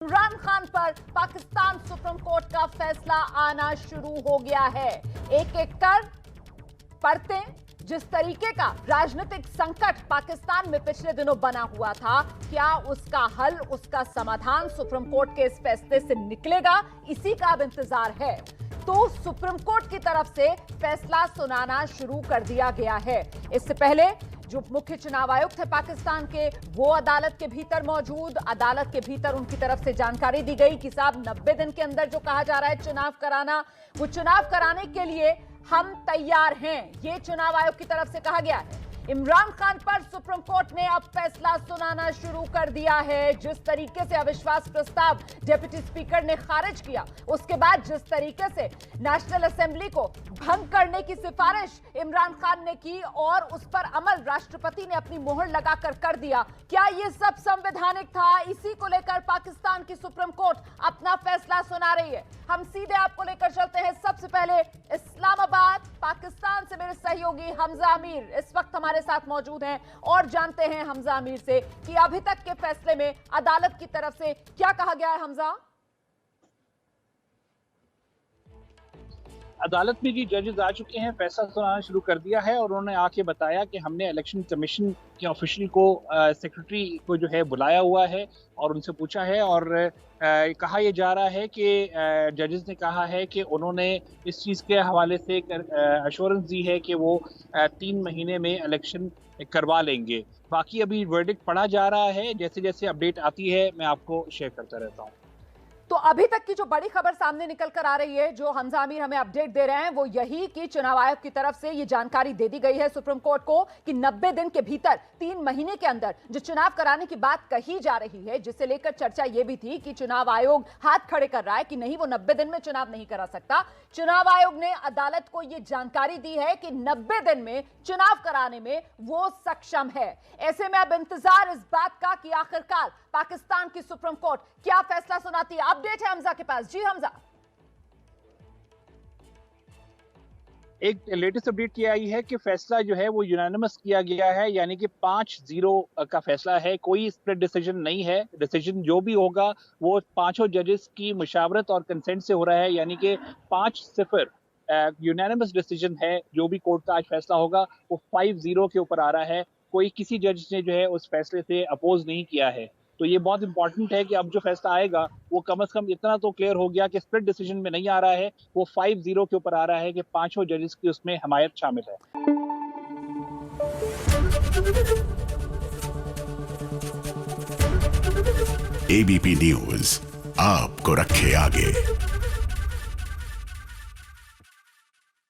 इमरान खान पर Pakistan supreme court का फैसला आना शुरू हो गया है। एक एक कर पढ़ते जिस तरीके का राजनीतिक संकट पाकिस्तान में पिछले दिनों बना हुआ था, क्या उसका हल, उसका समाधान सुप्रीम कोर्ट के इस फैसले से निकलेगा, इसी का अब इंतजार है। तो सुप्रीम कोर्ट की तरफ से फैसला सुनाना शुरू कर दिया गया है। इससे पहले जो मुख्य चुनाव आयुक्त है पाकिस्तान के, वो अदालत के भीतर मौजूद, अदालत के भीतर उनकी तरफ से जानकारी दी गई कि साहब 90 दिन के अंदर जो कहा जा रहा है चुनाव कराना, वो चुनाव कराने के लिए हम तैयार हैं, ये चुनाव आयोग की तरफ से कहा गया है। इमरान खान पर सुप्रीम कोर्ट ने अब फैसला सुनाना शुरू कर दिया है। जिस तरीके से अविश्वास प्रस्ताव डिप्टी स्पीकर ने खारिज किया, उसके बाद जिस तरीके से नेशनल असेंबली को भंग करने की सिफारिश इमरान खान ने की और उस पर अमल राष्ट्रपति ने अपनी मोहर लगाकर कर दिया, क्या ये सब संवैधानिक था? इसी को लेकर पाकिस्तान की सुप्रीम कोर्ट अपना फैसला सुना रही है। हम सीधे आपको लेकर चलते हैं सबसे पहले इस्लामाबाद, पाकिस्तान से मेरे सहयोगी हमजा अमीर इस वक्त हमारे साथ मौजूद हैं और जानते हैं हमजा अमीर से कि अभी तक के फैसले में अदालत की तरफ से क्या कहा गया है। हमजा, अदालत में जी जजेस आ चुके हैं, फैसला सुनाना शुरू कर दिया है और उन्होंने आके बताया कि हमने इलेक्शन कमीशन के ऑफिशियल को सेक्रेटरी को जो है बुलाया हुआ है और उनसे पूछा है और कहा यह जा रहा है कि जजेस ने कहा है कि उन्होंने इस चीज़ के हवाले से अश्योरेंस दी है कि वो 3 महीने में इलेक्शन करवा लेंगे। बाकी अभी वर्डिक्ट पढ़ा जा रहा है, जैसे जैसे अपडेट आती है मैं आपको शेयर करता रहता हूँ। तो अभी तक की जो बड़ी खबर सामने निकल कर आ रही है, जो हमजा अमीर हमें अपडेट दे रहे हैं, वो यही कि चुनाव आयोग की तरफ से ये जानकारी दे दी गई है सुप्रीम कोर्ट को कि 90 दिन के भीतर, 3 महीने के अंदर जो चुनाव कराने की बात कही जा रही है, जिसे लेकर चर्चा ये भी थी कि चुनाव आयोग हाथ खड़े कर रहा है कि नहीं, वो 90 दिन में चुनाव नहीं करा सकता। चुनाव आयोग ने अदालत को ये जानकारी दी है कि 90 दिन में चुनाव कराने में वो सक्षम है। ऐसे में अब इंतजार इस बात का कि आखिरकार पाकिस्तान की सुप्रीम कोर्ट क्या फैसला सुनाती है। अपडेट है हमजा के पास। जी हमजा, एक लेटेस्ट अपडेट ये आई है कि फैसला जो है वो यूनानिमस किया गया है, यानी कि 5-0 का फैसला है, कोई स्प्लिट डिसीजन नहीं है। डिसीजन जो भी होगा वो 5 जजेस की मुशावरत और कंसेंट से हो रहा है, यानी कि 5-0 यूनानिमस डिसीजन है। जो भी कोर्ट का आज फैसला होगा वो 5-0 के ऊपर आ रहा है। कोई किसी जज ने जो है उस फैसले से अपोज नहीं किया है। तो ये बहुत इंपॉर्टेंट है कि अब जो फैसला आएगा वो कम से कम इतना तो क्लियर हो गया कि स्प्लिट डिसीजन में नहीं आ रहा है, वो 5-0 के ऊपर आ रहा है कि 5 जजेस की उसमें हमायत शामिल है। एबीपी न्यूज आपको रखे आगे।